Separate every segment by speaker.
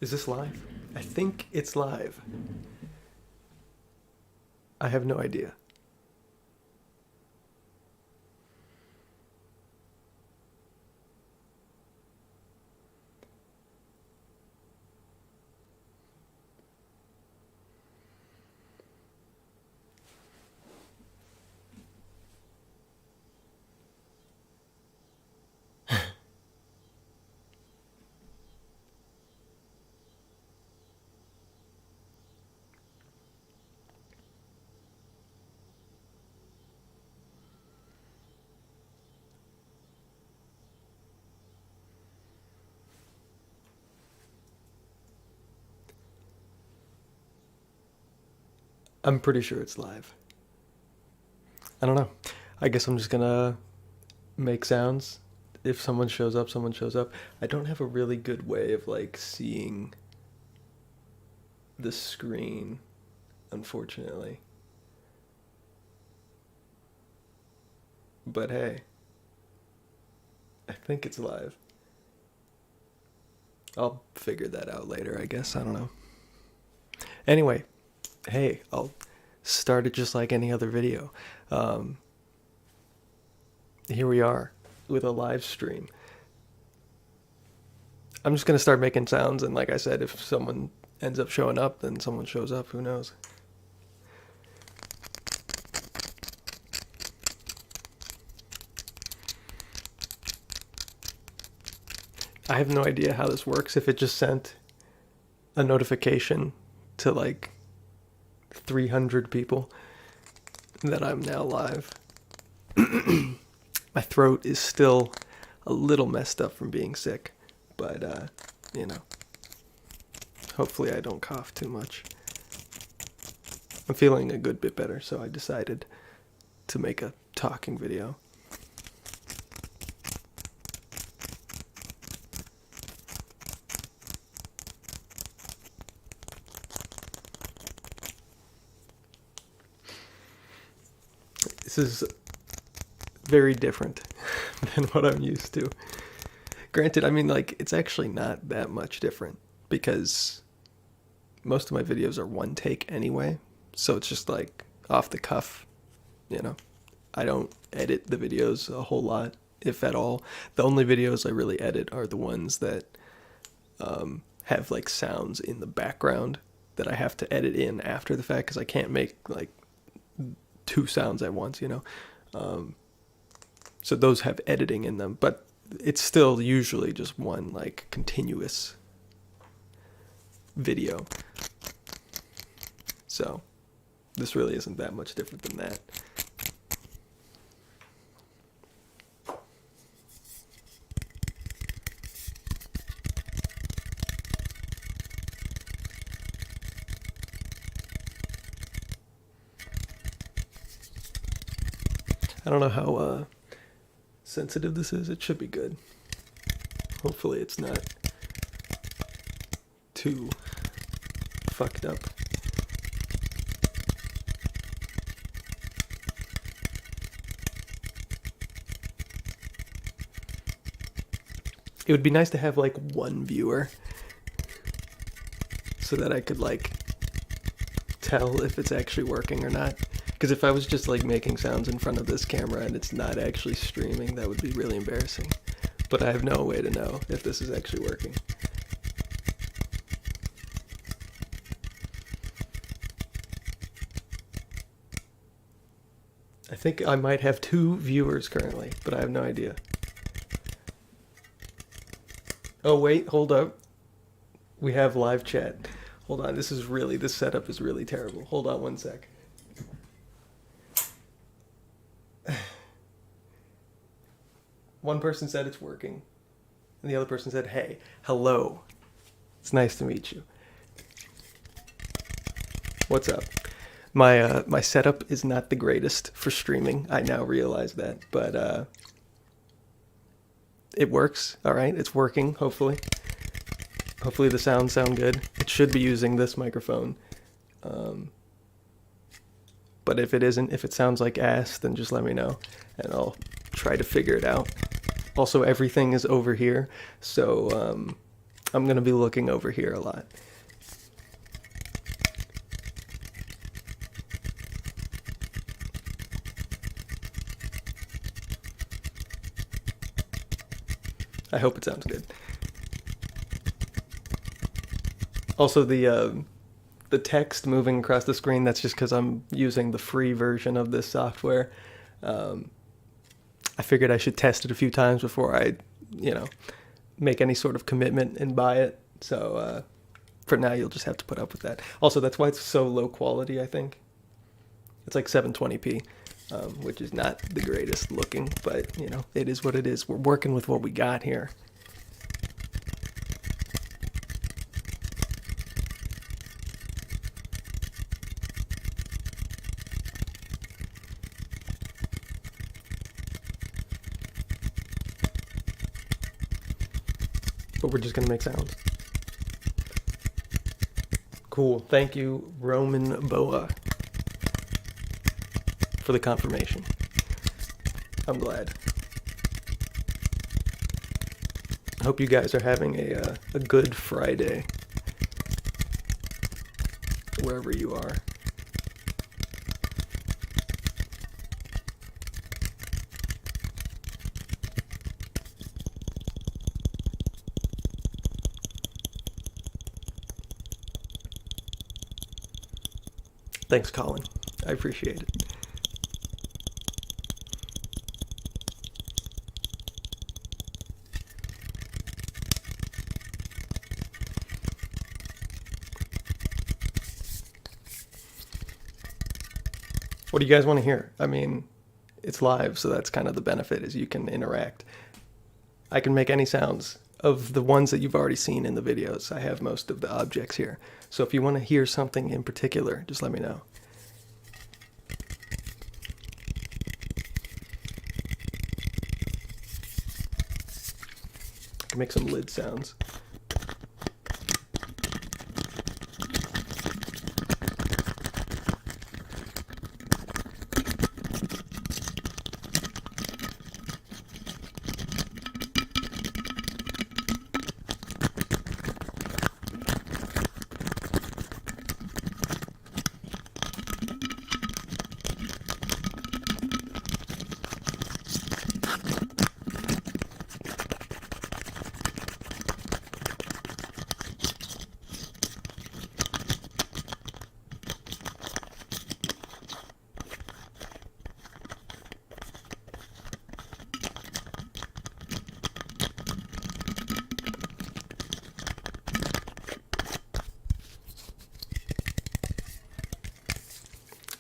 Speaker 1: Is this live? I think it's live. I have no idea. I'm pretty sure it's live. I don't know. I guess I'm just gonna make sounds. If someone shows up, someone shows up. I don't have a really good way of like seeing the screen, unfortunately. But hey, I think it's live. I'll figure that out later, I guess. I don't know. Anyway, hey, I'll start it just like any other video. Here we are with a live stream. I'm just going to start making sounds, and like I said, if someone ends up showing up, then someone shows up, who knows. I have no idea how this works, if it just sent a notification to like 300 people that I'm now live. My throat is still a little messed up from being sick, but you know, hopefully I don't cough too much. I'm feeling a good bit better, so I decided to make a talking video. This is very different than what I'm used to. Granted, I mean, like, it's actually not that much different because most of my videos are one take anyway. So it's just like off the cuff, you know. I don't edit the videos a whole lot, if at all. The only videos I really edit are the ones that have like sounds in the background that I have to edit in after the fact because I can't make like two sounds at once, you know. So those have editing in them, but it's still usually just one like continuous video. So this really isn't that much different than that. I don't know how sensitive this is. It should be good. Hopefully it's not too fucked up. It would be nice to have like one viewer so that I could like tell if it's actually working or not. Because if I was just like making sounds in front of this camera and it's not actually streaming, that would be really embarrassing. But I have no way to know if this is actually working. I think I might have 2 viewers currently, but I have no idea. Oh wait, hold up. We have live chat. Hold on, this setup is really terrible. Hold on one sec. One person said it's working, and the other person said, hey, hello. It's nice to meet you. What's up? My setup is not the greatest for streaming. I now realize that, but it works. All right, it's working. Hopefully the sounds sound good. It should be using this microphone. But if it isn't, if it sounds like ass, then just let me know, and I'll try to figure it out. Also, everything is over here, so I'm going to be looking over here a lot. I hope it sounds good. Also, the text moving across the screen, that's just because I'm using the free version of this software. I figured I should test it a few times before I, make any sort of commitment and buy it. So for now, you'll just have to put up with that. Also, that's why it's so low quality, I think. It's like 720p, which is not the greatest looking, but, it is what it is. We're working with what we got here. But we're just going to make sounds. Cool. Thank you, Roman Boa, for the confirmation. I'm glad. I hope you guys are having a good Friday, wherever you are. Thanks, Colin. I appreciate it. What do you guys want to hear? I mean, it's live, so that's kind of the benefit, is you can interact. I can make any sounds of the ones that you've already seen in the videos. I have most of the objects here. So if you want to hear something in particular, just let me know. I can make some lid sounds.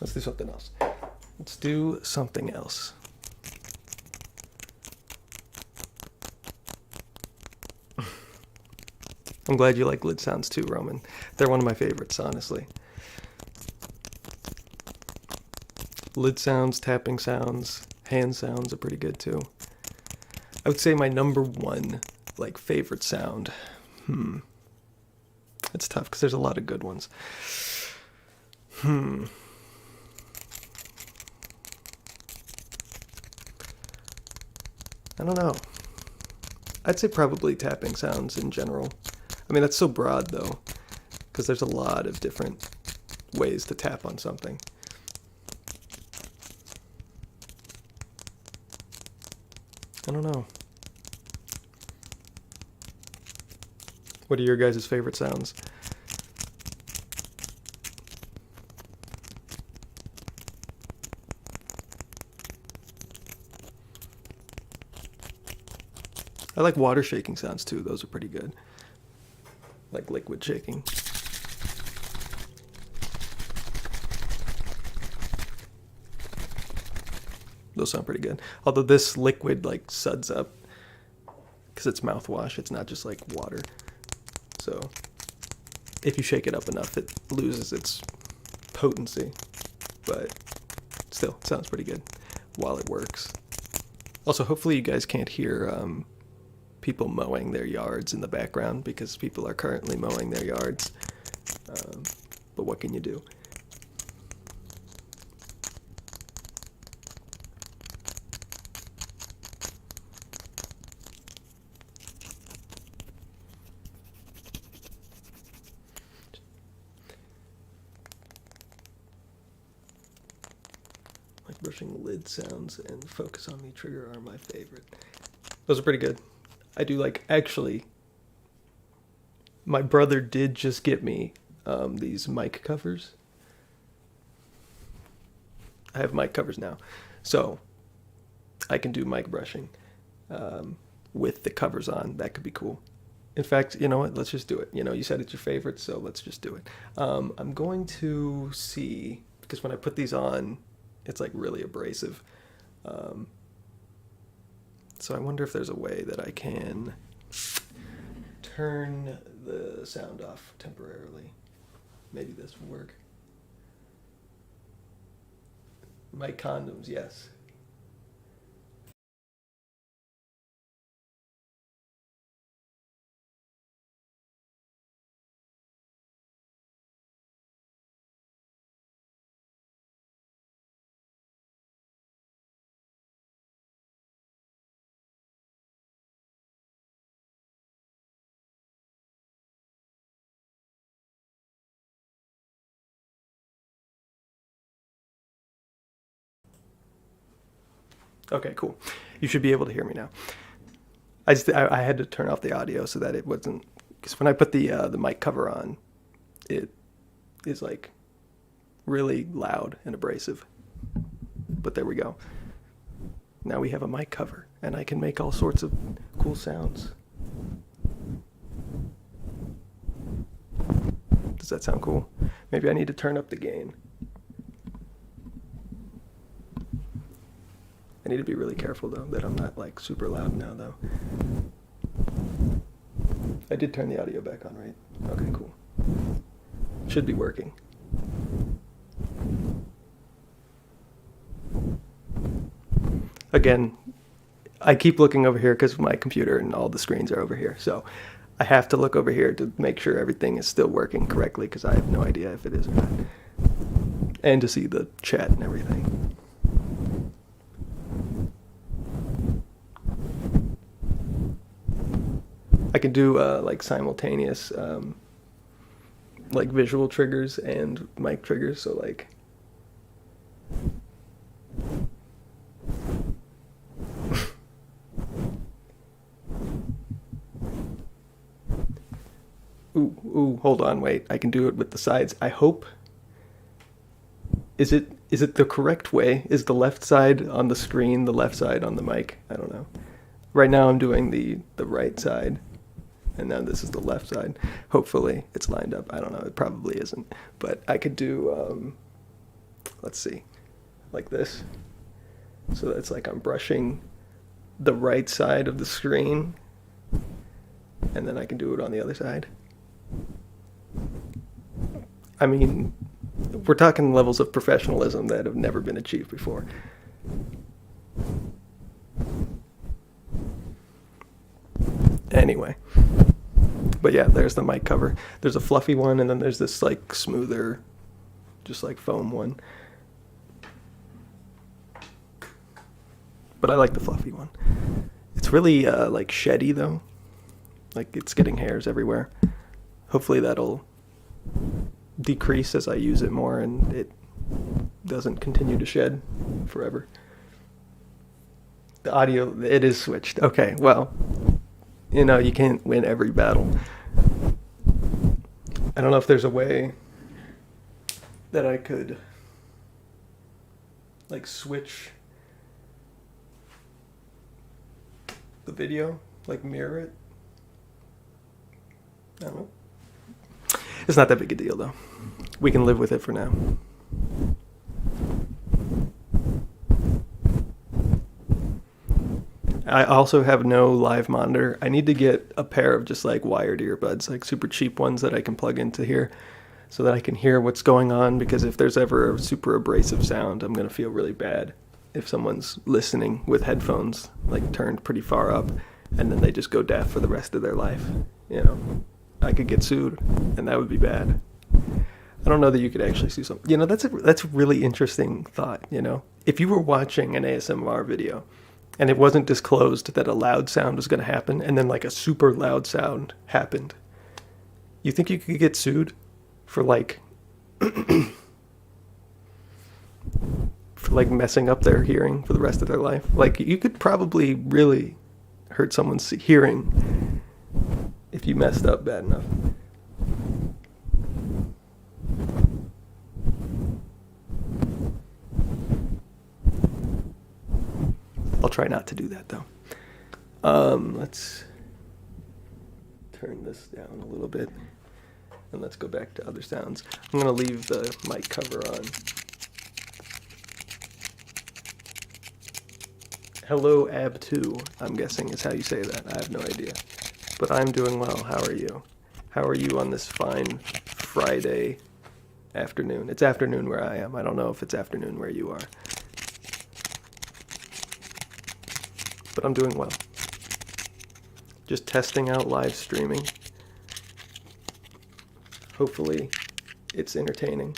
Speaker 1: Let's do something else. Let's do something else. I'm glad you like lid sounds too, Roman. They're one of my favorites, honestly. Lid sounds, tapping sounds, hand sounds are pretty good too. I would say my number one, favorite sound. It's tough because there's a lot of good ones. I don't know. I'd say probably tapping sounds in general. I mean, that's so broad, though, because there's a lot of different ways to tap on something. I don't know. What are your guys' favorite sounds? I like water shaking sounds too. Those are pretty good. Like liquid shaking. Those sound pretty good. Although this liquid suds up because it's mouthwash. It's not just like water. So if you shake it up enough, it loses its potency. But still, it sounds pretty good while it works. Also, hopefully you guys can't hear people mowing their yards in the background, because people are currently mowing their yards. But what can you do? Like brushing lid sounds and focus on the trigger are my favorite. Those are pretty good. I do like, actually, my brother did just get me these mic covers. I have mic covers now. So I can do mic brushing with the covers on. That could be cool. In fact, you know what? Let's just do it. You know, you said it's your favorite, so let's just do it. I'm going to see, because when I put these on, it's like really abrasive. So I wonder if there's a way that I can turn the sound off temporarily. Maybe this will work. Mic condoms, yes. Okay, cool. You should be able to hear me now. I had to turn off the audio so that it wasn't, because when I put the mic cover on, it is like really loud and abrasive. But there we go. Now we have a mic cover, and I can make all sorts of cool sounds. Does that sound cool? Maybe I need to turn up the gain. I need to be really careful, though, that I'm not, like, super loud now, though. I did turn the audio back on, right? Okay, cool. Should be working. Again, I keep looking over here because my computer and all the screens are over here, so I have to look over here to make sure everything is still working correctly, because I have no idea if it is or not. And to see the chat and everything. I can do like simultaneous like visual triggers and mic triggers, so like ooh, hold on, wait. I can do it with the sides. I hope. Is it the correct way? Is the left side on the screen the left side on the mic? I don't know. Right now I'm doing the right side, and now this is the left side. Hopefully it's lined up. I don't know. It probably isn't. But I could do, let's see, like this. So that's like I'm brushing the right side of the screen, and then I can do it on the other side. I mean, we're talking levels of professionalism that have never been achieved before. Anyway, but yeah, there's the mic cover. There's a fluffy one, and then there's this like smoother, just like foam one. But I like the fluffy one. It's really like sheddy though. Like it's getting hairs everywhere. Hopefully that'll decrease as I use it more and it doesn't continue to shed forever. The audio, it is switched. Okay, well, you know, you can't win every battle. I don't know if there's a way that I could like switch the video, like mirror it. I don't know. It's not that big a deal though. We can live with it for now. I also have no live monitor. I need to get a pair of just like wired earbuds, like super cheap ones that I can plug into here so that I can hear what's going on, because if there's ever a super abrasive sound, I'm going to feel really bad if someone's listening with headphones like turned pretty far up and then they just go deaf for the rest of their life. You know, I could get sued and that would be bad. I don't know that you could actually sue someone. You know, that's a really interesting thought, you know. If you were watching an ASMR video and it wasn't disclosed that a loud sound was going to happen, and then like a super loud sound happened, you think you could get sued for like like messing up their hearing for the rest of their life. Like you could probably really hurt someone's hearing if you messed up bad enough. I'll try not to do that though. Let's turn this down a little bit and let's go back to other sounds. I'm going to leave the mic cover on. Hello Ab2, I'm guessing is how you say that. I have no idea. But I'm doing well. How are you? How are you on this fine Friday afternoon? It's afternoon where I am. I don't know if it's afternoon where you are. But I'm doing well. Just testing out live streaming. Hopefully it's entertaining.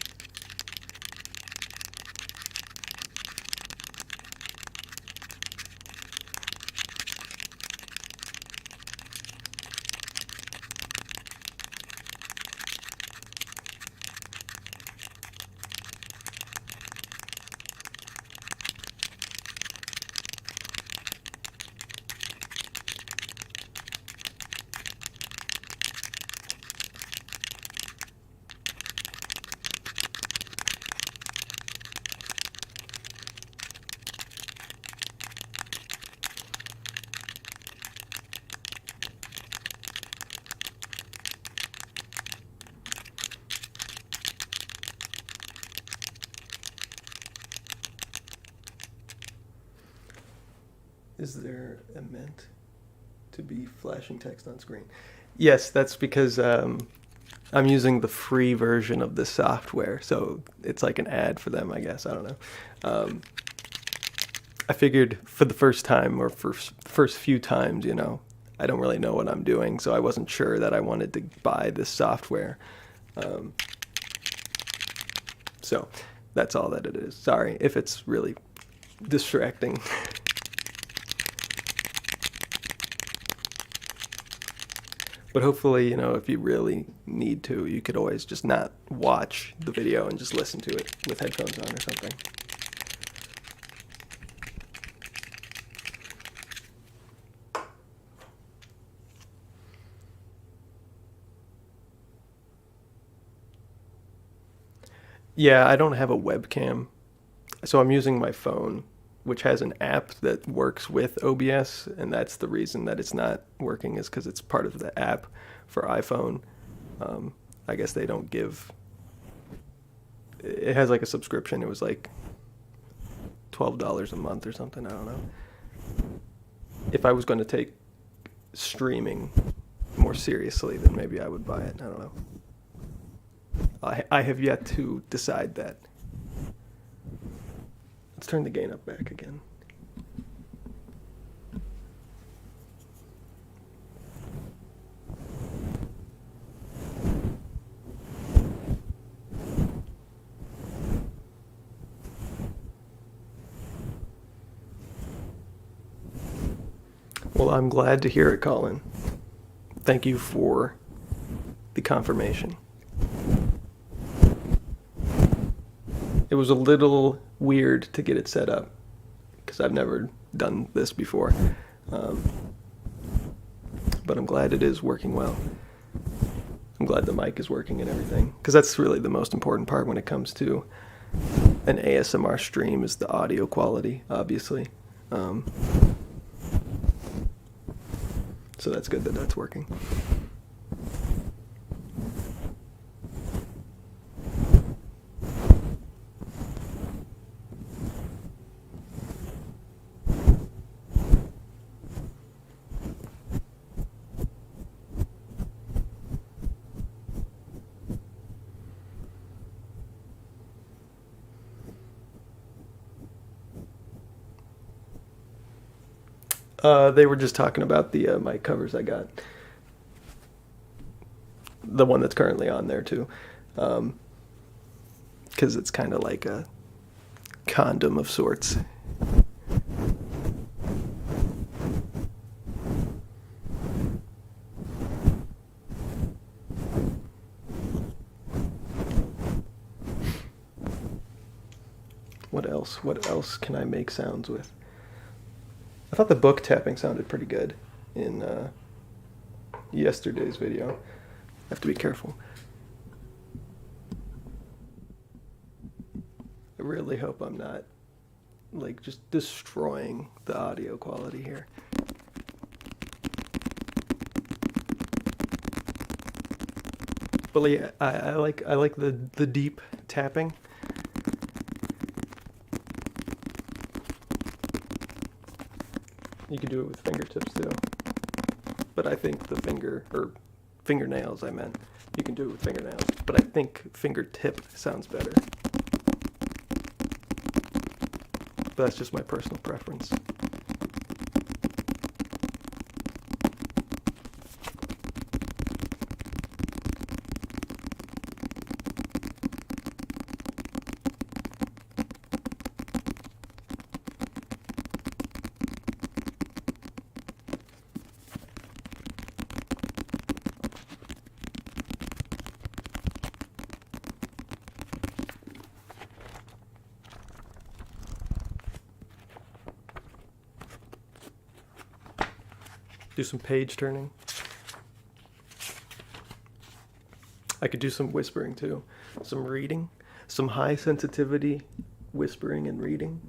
Speaker 1: Is there a meant to be flashing text on screen? Yes, that's because I'm using the free version of this software, so it's like an ad for them, I guess. I don't know. I figured for the first time, or for first few times, you know, I don't really know what I'm doing, so I wasn't sure that I wanted to buy this software. So that's all that it is. Sorry if it's really distracting. But hopefully, you know, if you really need to, you could always just not watch the video and just listen to it with headphones on or something. Yeah, I don't have a webcam, so I'm using my phone, which has an app that works with OBS, and that's the reason that it's not working, is because it's part of the app for iPhone. I guess they don't give... It has like a subscription. It was like $12 a month or something. I don't know. If I was going to take streaming more seriously, then maybe I would buy it. I don't know. I have yet to decide that. Let's turn the gain up back again. Well, I'm glad to hear it, Colin. Thank you for the confirmation. It was a little weird to get it set up because I've never done this before. But I'm glad it is working well. I'm glad the mic is working and everything, because that's really the most important part when it comes to an ASMR stream, is the audio quality, obviously. So that's good that that's working. They were just talking about the mic covers I got. The one that's currently on there too. Because it's kind of like a condom of sorts. What else? else can I make sounds with? I thought the book tapping sounded pretty good in yesterday's video. I have to be careful. I really hope I'm not like just destroying the audio quality here. But yeah, I like the deep tapping. You can do it with fingertips too. But I think the fingernails I meant. You can do it with fingernails. But I think fingertip sounds better. But that's just my personal preference. Do some page turning. I could do some whispering too. Some reading. Some high sensitivity whispering and reading.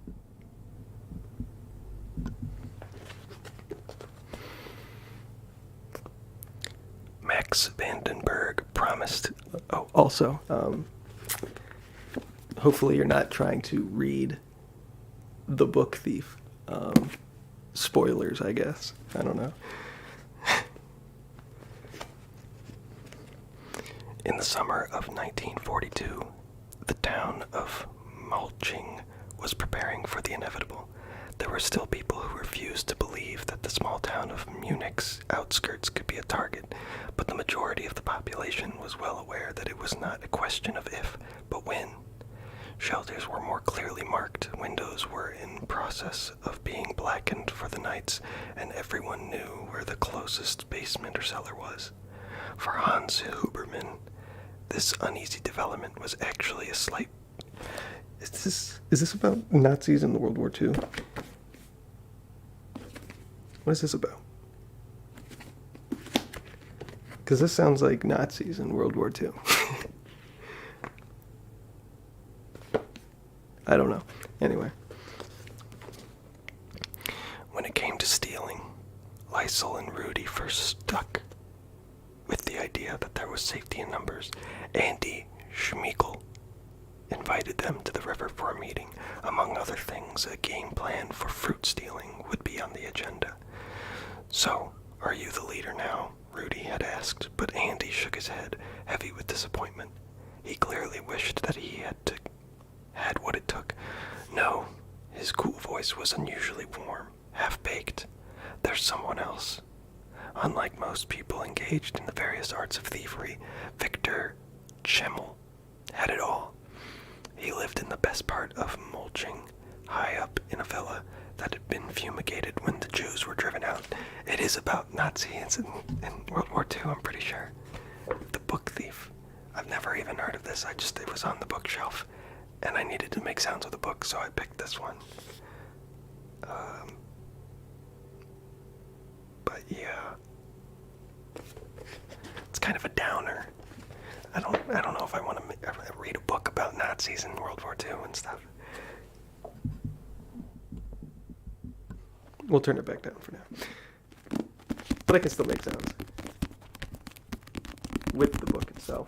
Speaker 1: Max Vandenberg promised. Oh, also, hopefully you're not trying to read The Book Thief. Spoilers, I guess. I don't know. In the summer of 1942, the town of Mulching was preparing for the inevitable. There were still people who refused to believe that the small town of Munich's outskirts could be a target, but the majority of the population was well aware that it was not a question of if, but when. Shelters were more clearly marked, windows were in process of being blackened for the nights, and everyone knew where the closest basement or cellar was. For Hans Huberman, this uneasy development was actually a slight... Is this about Nazis in World War II? What is this about? Because this sounds like Nazis in World War II. I don't know. Anyway. When it came to stealing, Lysel and Rudy first stuck with the idea that there was safety in numbers. Andy Schmeigel invited them to the river for a meeting. Among other things, a game plan for fruit stealing would be on the agenda. "So, are you the leader now?" Rudy had asked, but Andy shook his head, heavy with disappointment. He clearly wished that he had what it took. "No." His cool voice was unusually warm, half-baked. "There's someone else." Unlike most people engaged in the various arts of thievery, Victor Schemmel had it all. He lived in the best part of Mulching, high up in a villa that had been fumigated when the Jews were driven out. It is about Nazis in World War II, I'm pretty sure. The Book Thief. I've never even heard of this. It was on the bookshelf, and I needed to make sounds with a book, so I picked this one. But yeah, it's kind of a downer. I don't know if I want to read a book about Nazis in World War II and stuff. We'll turn it back down for now. But I can still make sounds with the book itself.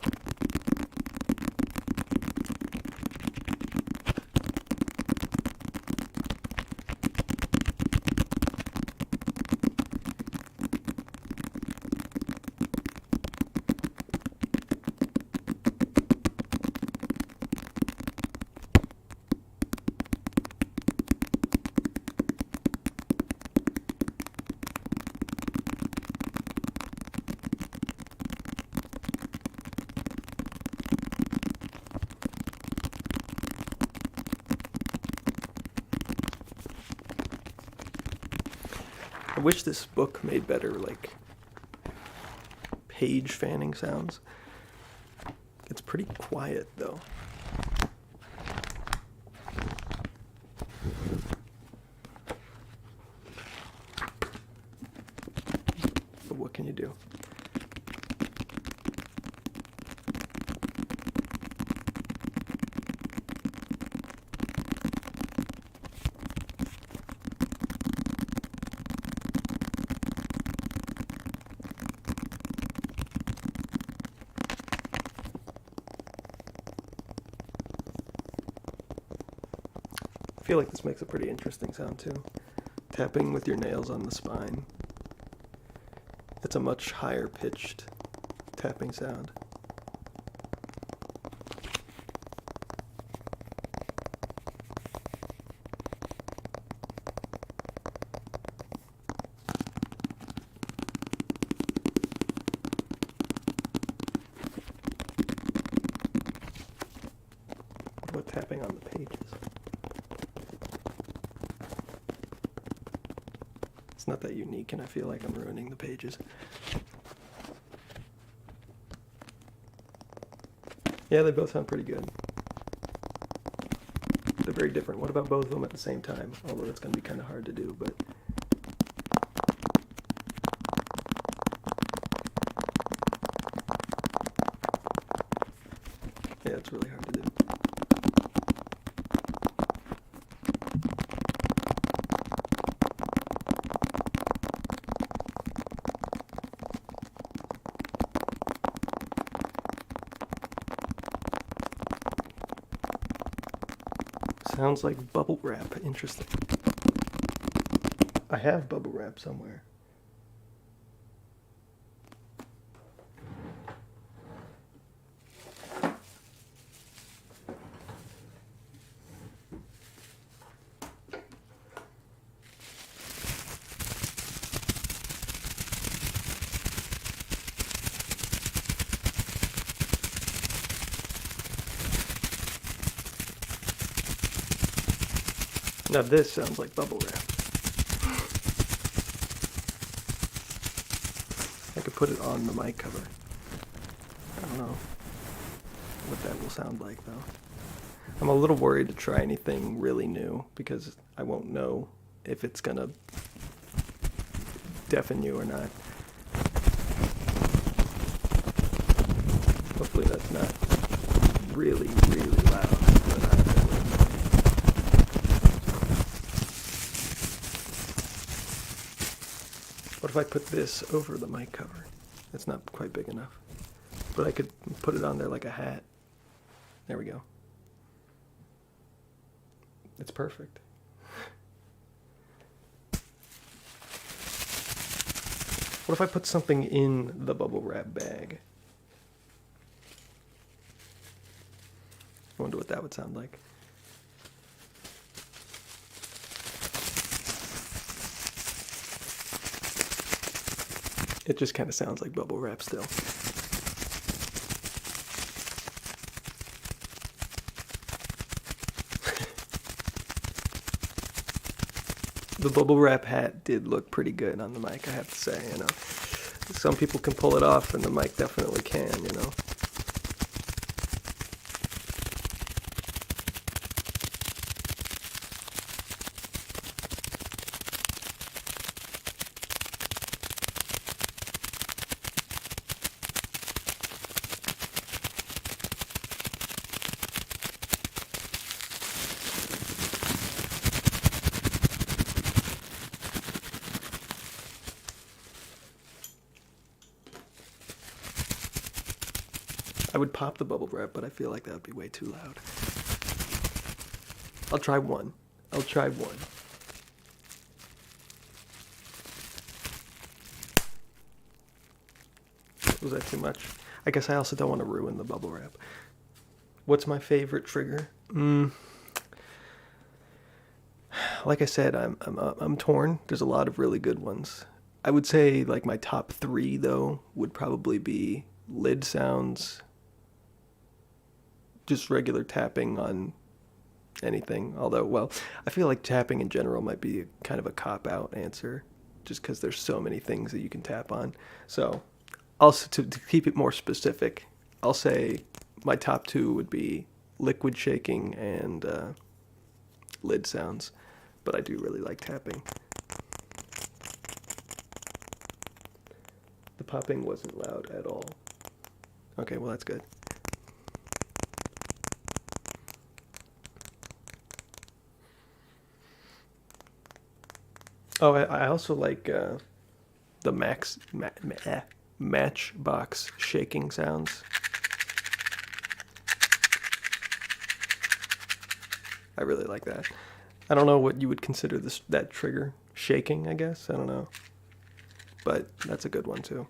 Speaker 1: I wish this book made better, like, page fanning sounds. It's pretty quiet, though. do. I feel like this makes a pretty interesting sound too. Tapping with your nails on the spine. It's a much higher pitched tapping sound. What about tapping on the pages? It's not that unique, and I feel like I'm ruining the pages. Yeah, they both sound pretty good. They're very different. What about both of them at the same time? Although that's going to be kind of hard to do, but... yeah, it's really hard to do. Sounds like bubble wrap. Interesting. I have bubble wrap somewhere. Now this sounds like bubble wrap. I could put it on the mic cover. I don't know what that will sound like though. I'm a little worried to try anything really new because I won't know if it's gonna deafen you or not. Hopefully that's not really, really loud. What if I put this over the mic cover? It's not quite big enough. But I could put it on there like a hat. There we go. It's perfect. What if I put something in the bubble wrap bag? I wonder what that would sound like. It just kind of sounds like bubble wrap still. The bubble wrap hat did look pretty good on the mic, I have to say, you know. Some people can pull it off, and the mic definitely can, you know. I would pop the bubble wrap, but I feel like that would be way too loud. I'll try one. Was that too much? I guess I also don't want to ruin the bubble wrap. What's my favorite trigger? Like I said, I'm torn. There's a lot of really good ones. I would say like my top 3 though would probably be lid sounds, just regular tapping on anything. Although, well, I feel like tapping in general might be kind of a cop-out answer, just because there's so many things that you can tap on. So, also to keep it more specific, I'll say my top 2 would be liquid shaking and lid sounds. But I do really like tapping. The popping wasn't loud at all. Okay, well that's good. Oh, I also like the matchbox shaking sounds. I really like that. I don't know what you would consider that trigger. Shaking, I guess? I don't know. But that's a good one too.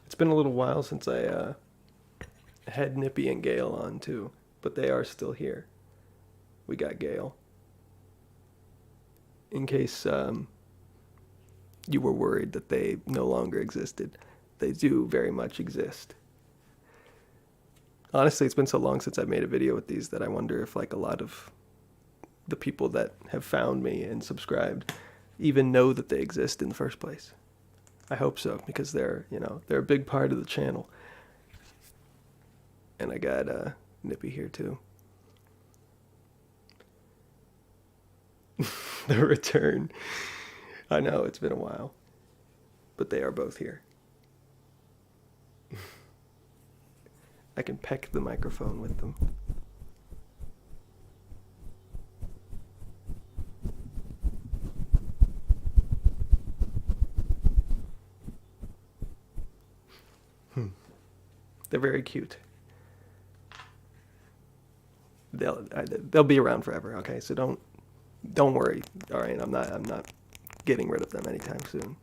Speaker 1: It's been a little while since I had Nippy and Gale on too, but they are still here. We got Gale. In case you were worried that they no longer existed, they do very much exist. Honestly, it's been so long since I've made a video with these that I wonder if like a lot of the people that have found me and subscribed even know that they exist in the first place. I hope so, because they're a big part of the channel. And I got Nippy here too. The return. I know, it's been a while. But they are both here. I can peck the microphone with them. They're very cute. They'll be around forever. Okay, so don't worry. All right, I'm not getting rid of them anytime soon.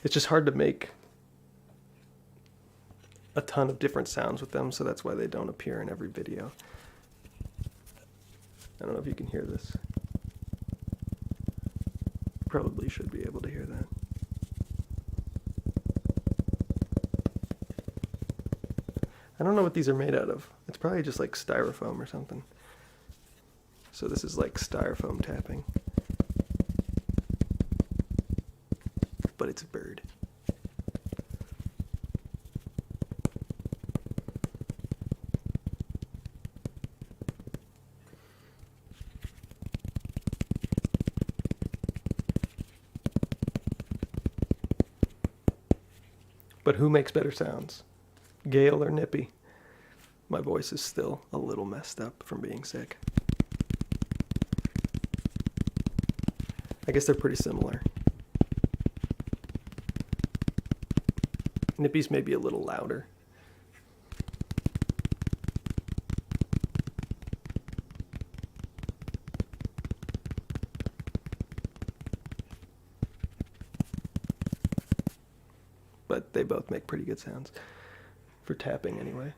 Speaker 1: It's just hard to make a ton of different sounds with them, so that's why they don't appear in every video. I don't know if you can hear this. Probably should be able to hear that. I don't know what these are made out of. It's probably just like styrofoam or something. So this is like styrofoam tapping. But it's a bird. But who makes better sounds? Gale or Nippy? My voice is still a little messed up from being sick. I guess they're pretty similar. Nippy's maybe a little louder. But they both make pretty good sounds. For tapping, anyway.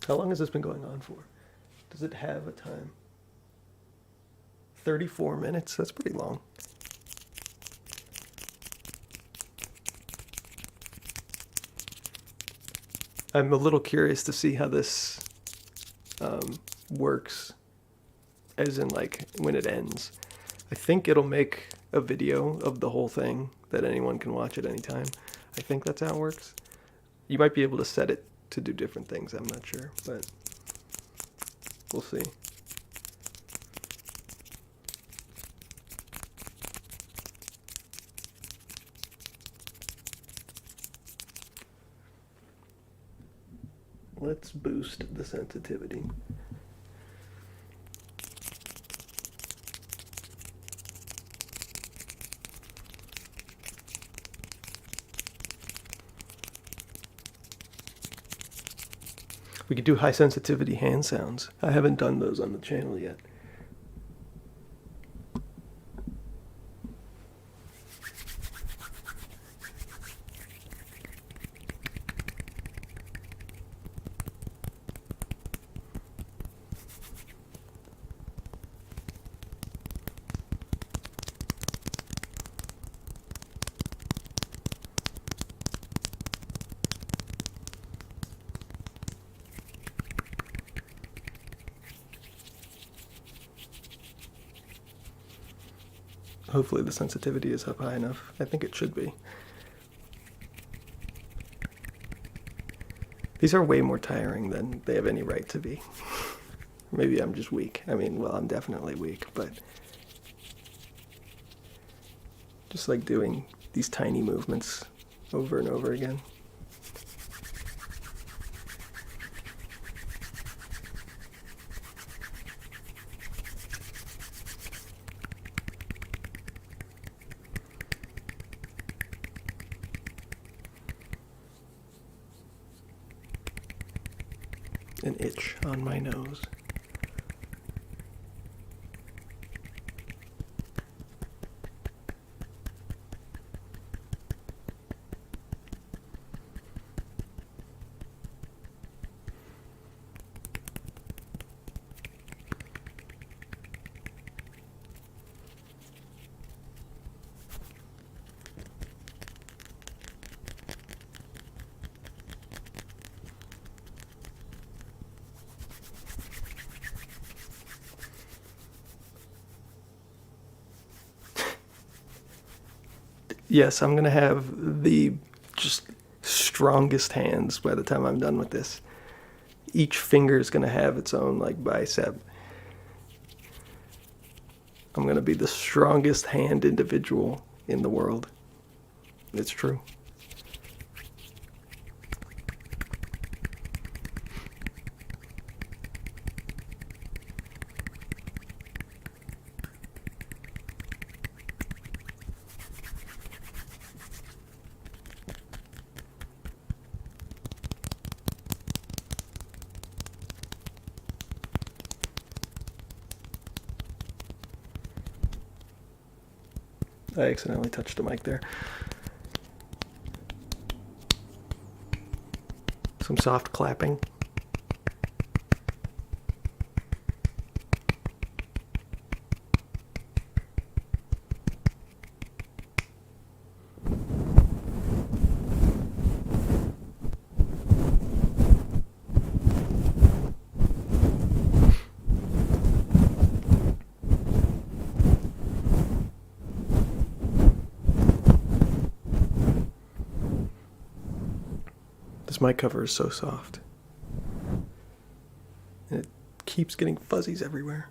Speaker 1: How long has this been going on for? Does it have a time? 34 minutes? That's pretty long. I'm a little curious to see how this works, as in like when it ends. I think it'll make a video of the whole thing that anyone can watch at any time. I think that's how it works. You might be able to set it to do different things, I'm not sure, but we'll see. Let's boost the sensitivity. We could do high sensitivity hand sounds. I haven't done those on the channel yet. Hopefully the sensitivity is up high enough. I think it should be. These are way more tiring than they have any right to be. Maybe I'm just weak. I mean, well, I'm definitely weak, but just like doing these tiny movements over and over again. An itch on my nose. Yes, I'm gonna have the just strongest hands by the time I'm done with this. Each finger is gonna have its own like bicep. I'm gonna be the strongest hand individual in the world. It's true. I accidentally touched the mic there. Some soft clapping. This mic cover is so soft. And it keeps getting fuzzies everywhere.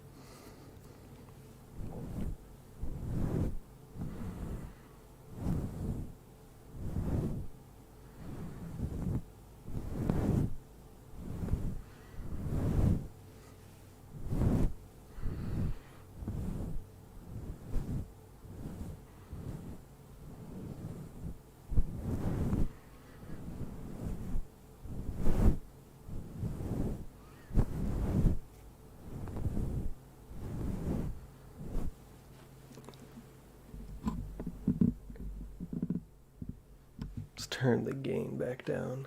Speaker 1: Let's turn the gain back down.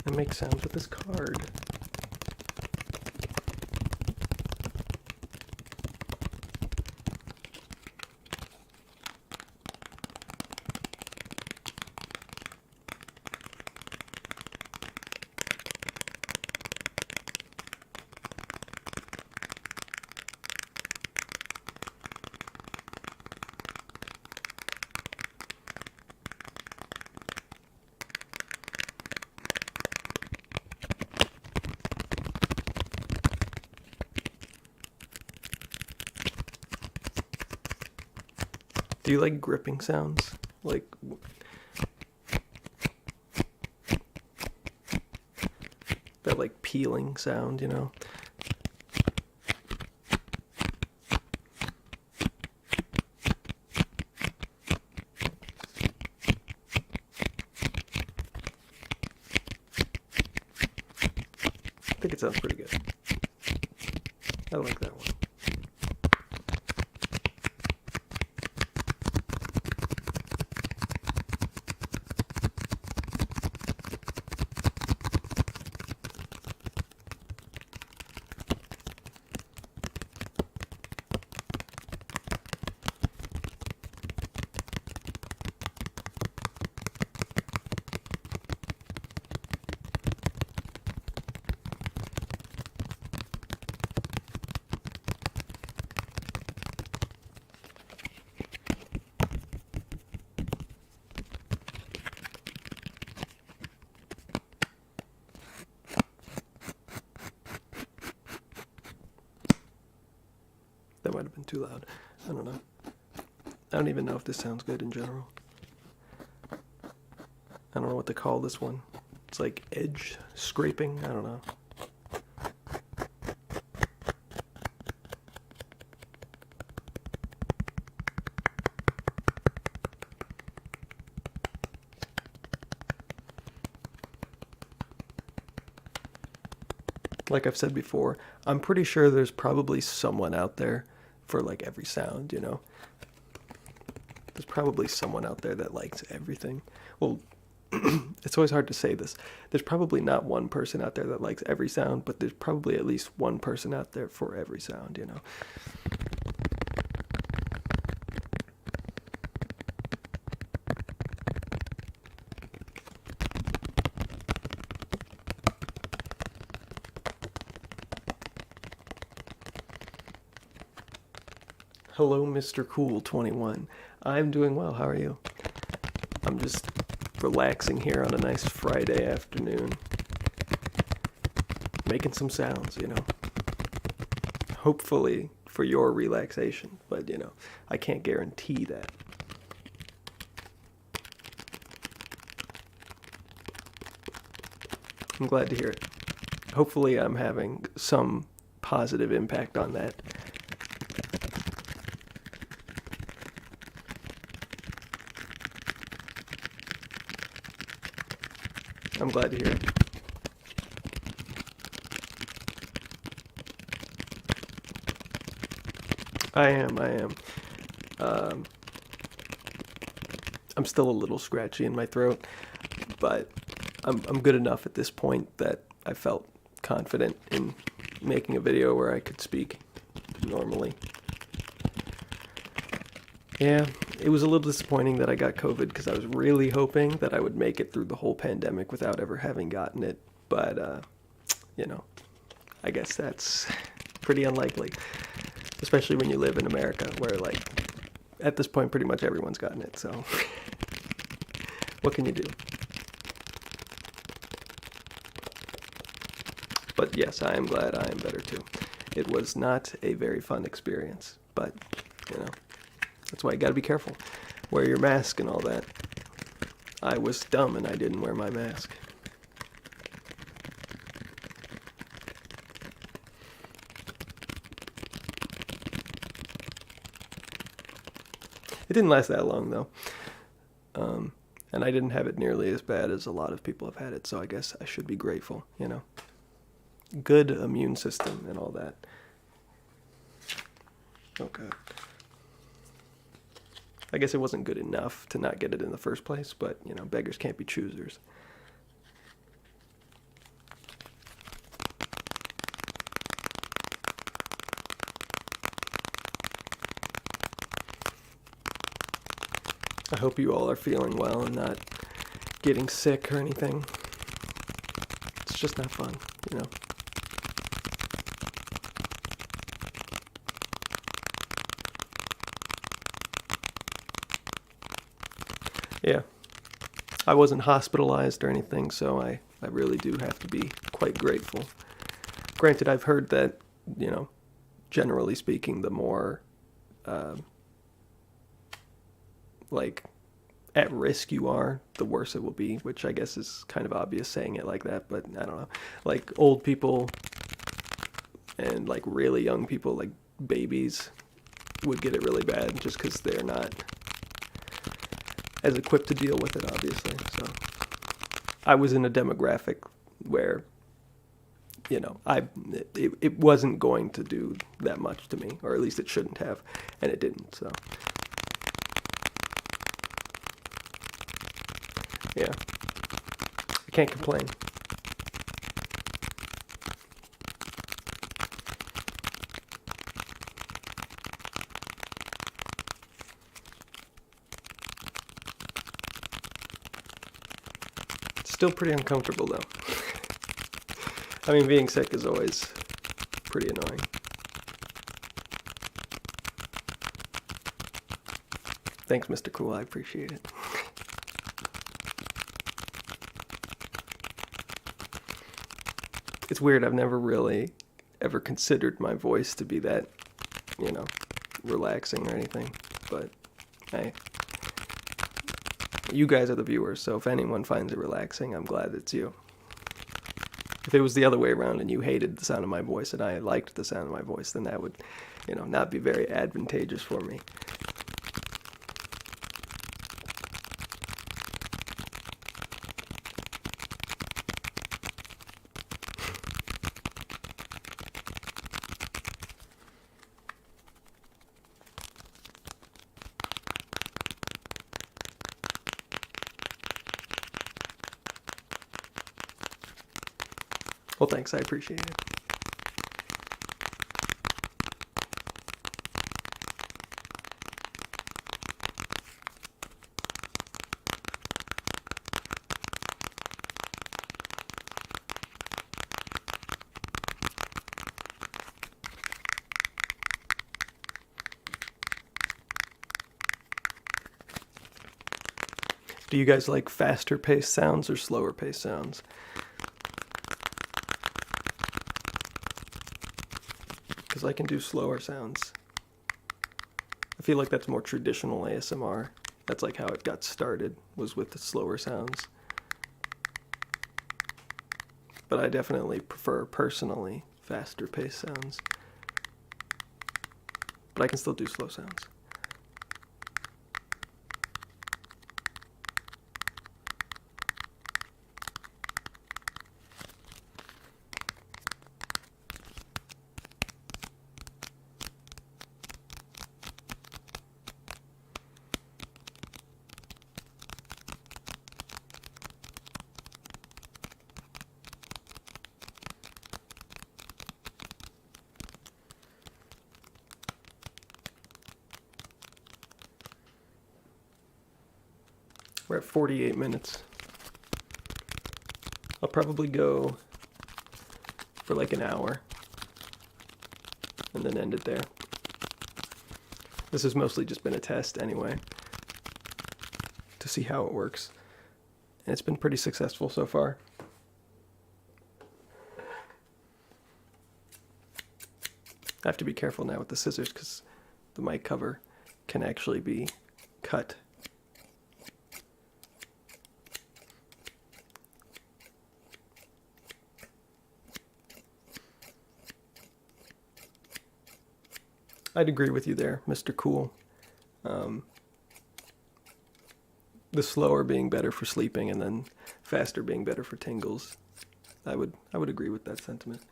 Speaker 1: And make sounds with this card. Do you like gripping sounds? Like that like peeling sound, you know? I think it sounds pretty good. I like that one. That might have been too loud. I don't know. I don't even know if this sounds good in general. I don't know what to call this one. It's like edge scraping. I don't know. Like I've said before, I'm pretty sure there's probably someone out there for like every sound, you know? There's probably someone out there that likes everything. Well, it's always hard to say this. There's probably not one person out there that likes every sound, but there's probably at least one person out there for every sound, you know? Hello, Mr. Cool 21. I'm doing well. How are you? I'm just relaxing here on a nice Friday afternoon. Making some sounds, you know. Hopefully for your relaxation, but you know, I can't guarantee that. I'm glad to hear it. Hopefully I'm having some positive impact on that. I'm glad to hear it. I am. I'm still a little scratchy in my throat, but I'm good enough at this point that I felt confident in making a video where I could speak normally. Yeah, it was a little disappointing that I got COVID because I was really hoping that I would make it through the whole pandemic without ever having gotten it. But, you know, I guess that's pretty unlikely, especially when you live in America where, like, at this point, pretty much everyone's gotten it. So what can you do? But yes, I am glad I am better too. It was not a very fun experience, but, you know, that's why you gotta be careful. Wear your mask and all that. I was dumb and I didn't wear my mask. It didn't last that long though. And I didn't have it nearly as bad as a lot of people have had it, so I guess I should be grateful, you know. Good immune system and all that. Okay. I guess it wasn't good enough to not get it in the first place, but, you know, beggars can't be choosers. I hope you all are feeling well and not getting sick or anything. It's just not fun, you know. Yeah. I wasn't hospitalized or anything, so I really do have to be quite grateful. Granted, I've heard that, you know, generally speaking, the more, like, at risk you are, the worse it will be, which I guess is kind of obvious saying it like that, but I don't know. Like, old people and, like, really young people, like babies, would get it really bad just because they're not as equipped to deal with it, obviously. So I was in a demographic where, you know, it wasn't going to do that much to me, or at least it shouldn't have, and it didn't. So yeah, I can't complain. Still pretty uncomfortable though. I mean, being sick is always pretty annoying. Thanks, Mr. Cool, I appreciate it. It's weird, I've never really ever considered my voice to be that, you know, relaxing or anything, but hey, you guys are the viewers, so if anyone finds it relaxing, I'm glad it's you. If it was the other way around and you hated the sound of my voice and I liked the sound of my voice, then that would, not be very advantageous for me. Well, thanks, I appreciate it. Do you guys like faster paced sounds or slower paced sounds? Because I can do slower sounds. I feel like that's more traditional ASMR. That's like how it got started, was with the slower sounds. But I definitely prefer, personally, faster paced sounds. But I can still do slow sounds. We're at 48 minutes. I'll probably go for like an hour and then end it there. This has mostly just been a test anyway, to see how it works. And it's been pretty successful so far. I have to be careful now with the scissors because the mic cover can actually be cut. I'd agree with you there, Mr. Cool. The slower being better for sleeping and then faster being better for tingles. I would agree with that sentiment.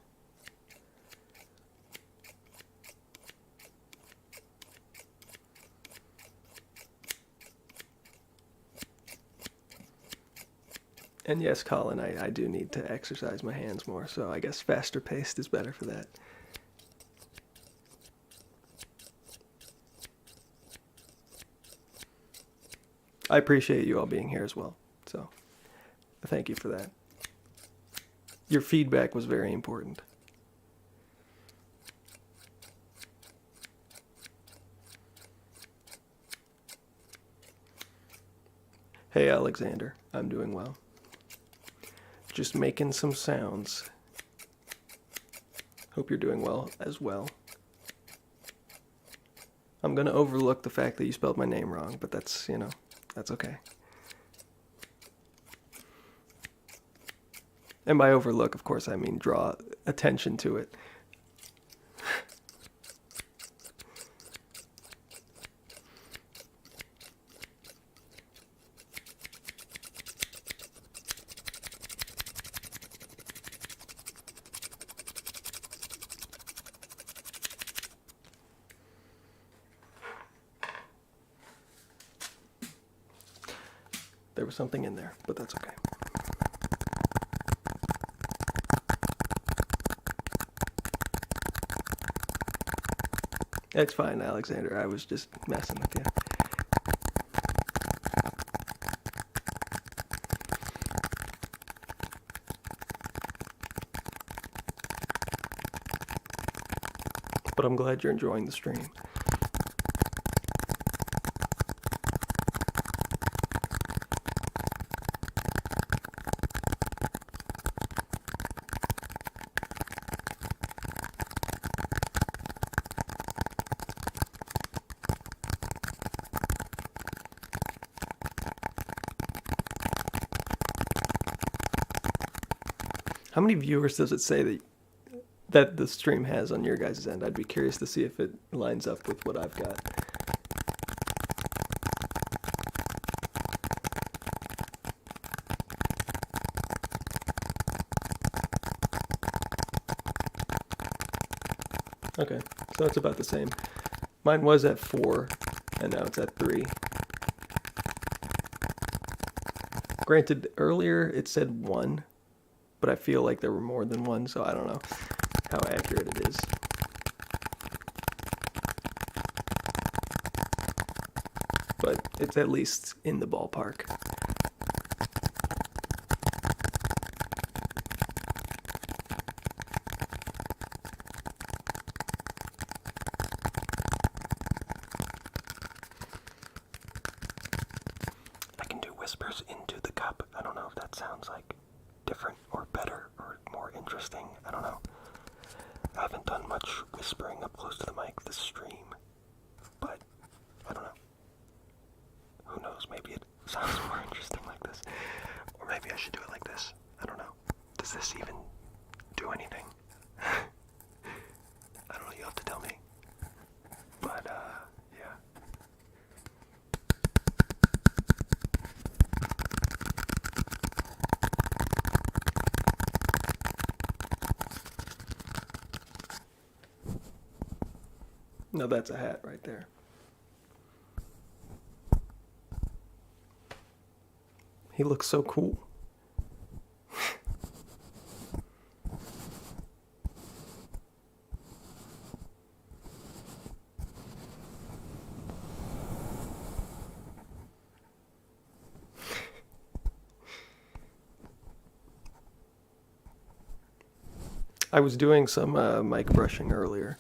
Speaker 1: And yes, Colin, I do need to exercise my hands more, so I guess faster paced is better for that. I appreciate you all being here as well, so thank you for that. Your feedback was very important. Hey Alexander, I'm doing well. Just making some sounds. Hope you're doing well as well. I'm gonna overlook the fact that you spelled my name wrong, but that's, that's okay. And by overlook, of course, I mean draw attention to it. There was something in there, but that's okay. It's fine, Alexander. I was just messing with you. But I'm glad you're enjoying the stream. How many viewers does it say that the stream has on your guys' end? I'd be curious to see if it lines up with what I've got. Okay, so it's about the same. Mine was at 4, and now it's at 3. Granted, earlier it said 1, but I feel like there were more than 1, so I don't know how accurate it is. But it's at least in the ballpark. I can do whispers into the cup. I don't know if that sounds like different or better or more interesting. I don't know. I haven't done much whispering up close to the mic this stream, but I don't know. Who knows? Maybe it sounds more interesting like this. Or maybe I should do it like this. I don't know. Does this even do anything? I don't know. You'll have to tell me. But, yeah. No, that's a hat right there. He looks so cool. I was doing some mic brushing earlier.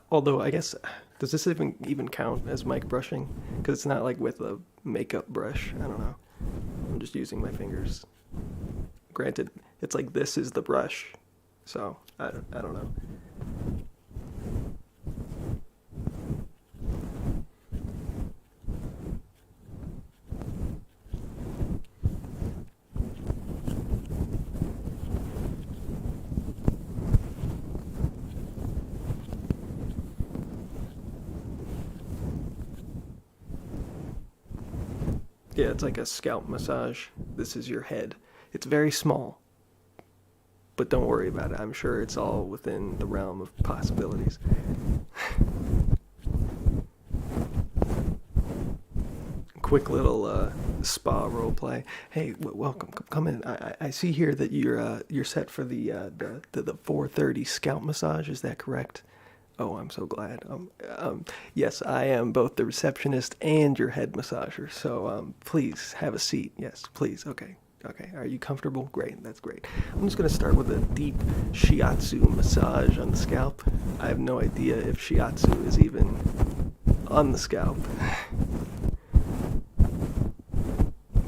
Speaker 1: Although I guess, does this even count as mic brushing? Because it's not like with a makeup brush. I don't know. I'm just using my fingers. Granted, it's like this is the brush, so I don't know. Yeah, it's like a scalp massage. This is your head. It's very small, but don't worry about it. I'm sure it's all within the realm of possibilities. Quick little spa role play. Hey, welcome. Come in. I see here that you're set for the 4:30 scalp massage. Is that correct? Oh, I'm so glad. Yes, I am both the receptionist and your head massager. So please have a seat. Yes, please. Okay. Okay. Are you comfortable? Great. That's great. I'm just going to start with a deep Shiatsu massage on the scalp. I have no idea if Shiatsu is even on the scalp.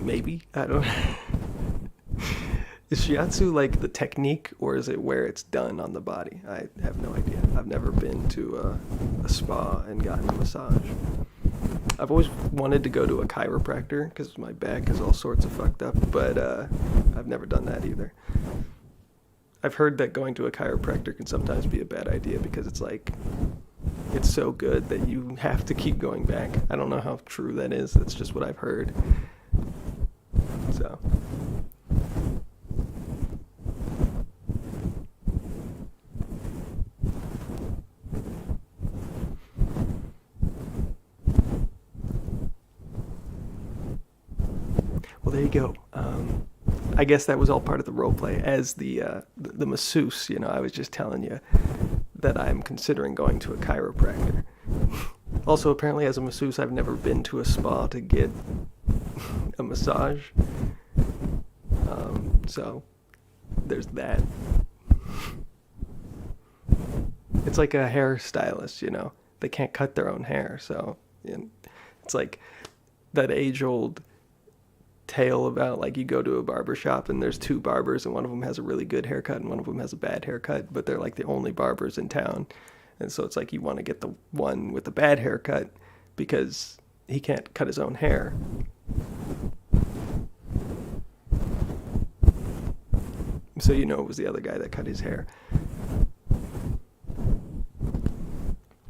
Speaker 1: Maybe. I don't. Is Shiatsu like the technique, or is it where it's done on the body? I have no idea. I've never been to a spa and gotten a massage. I've always wanted to go to a chiropractor because my back is all sorts of fucked up, but I've never done that either. I've heard that going to a chiropractor can sometimes be a bad idea because it's like, it's so good that you have to keep going back. I don't know how true that is. That's just what I've heard. So... Well, there you go. I guess that was all part of the role play. As the masseuse, you know, I was just telling you that I'm considering going to a chiropractor. Also, apparently, as a masseuse, I've never been to a spa to get a massage. So there's that. It's like a hairstylist, you know. They can't cut their own hair, so it's like that age-old tale about, like, you go to a barber shop and there's two barbers and one of them has a really good haircut and one of them has a bad haircut, but they're like the only barbers in town. And so it's like you want to get the one with the bad haircut because he can't cut his own hair. So you know it was the other guy that cut his hair.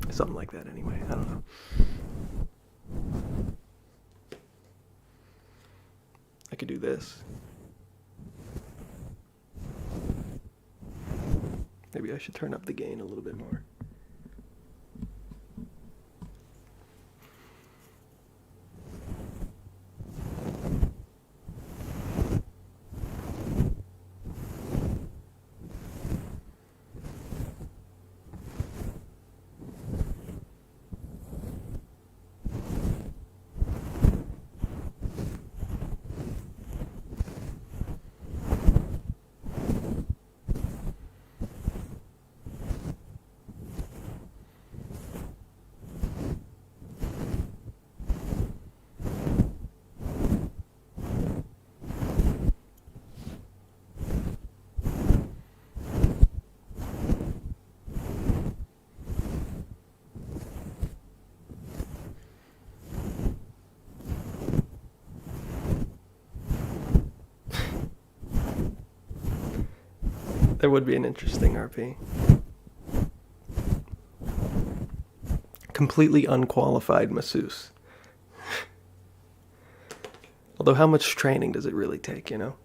Speaker 1: Something like that anyway. I don't know. I could do this. Maybe I should turn up the gain a little bit more. That would be an interesting RP. Completely unqualified masseuse. Although how much training does it really take, you know?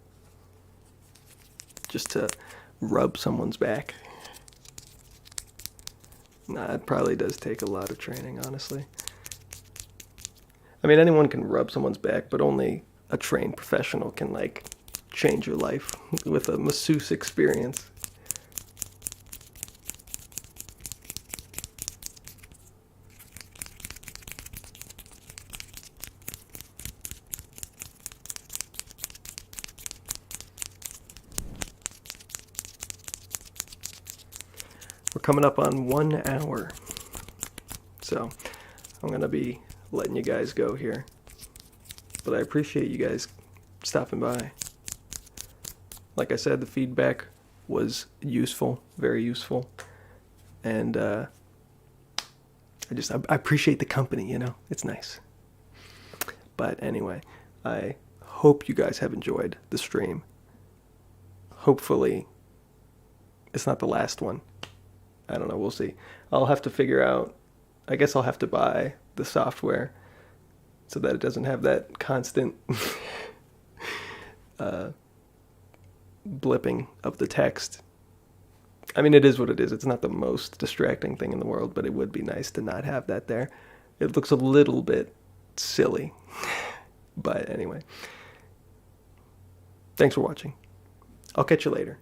Speaker 1: Just to rub someone's back. Nah, it probably does take a lot of training, honestly. I mean, anyone can rub someone's back, but only a trained professional can, like, change your life with a masseuse experience. We're coming up on 1 hour, so I'm going to be letting you guys go here. But I appreciate you guys stopping by. Like I said, the feedback was useful, very useful. And I appreciate the company, you know? It's nice. But anyway, I hope you guys have enjoyed the stream. Hopefully, it's not the last one. I don't know, we'll see. I'll have to figure out, I guess I'll have to buy the software so that it doesn't have that constant blipping of the text. I mean, it is what it is. It's not the most distracting thing in the world, but it would be nice to not have that there. It looks a little bit silly. But anyway, thanks for watching. I'll catch you later.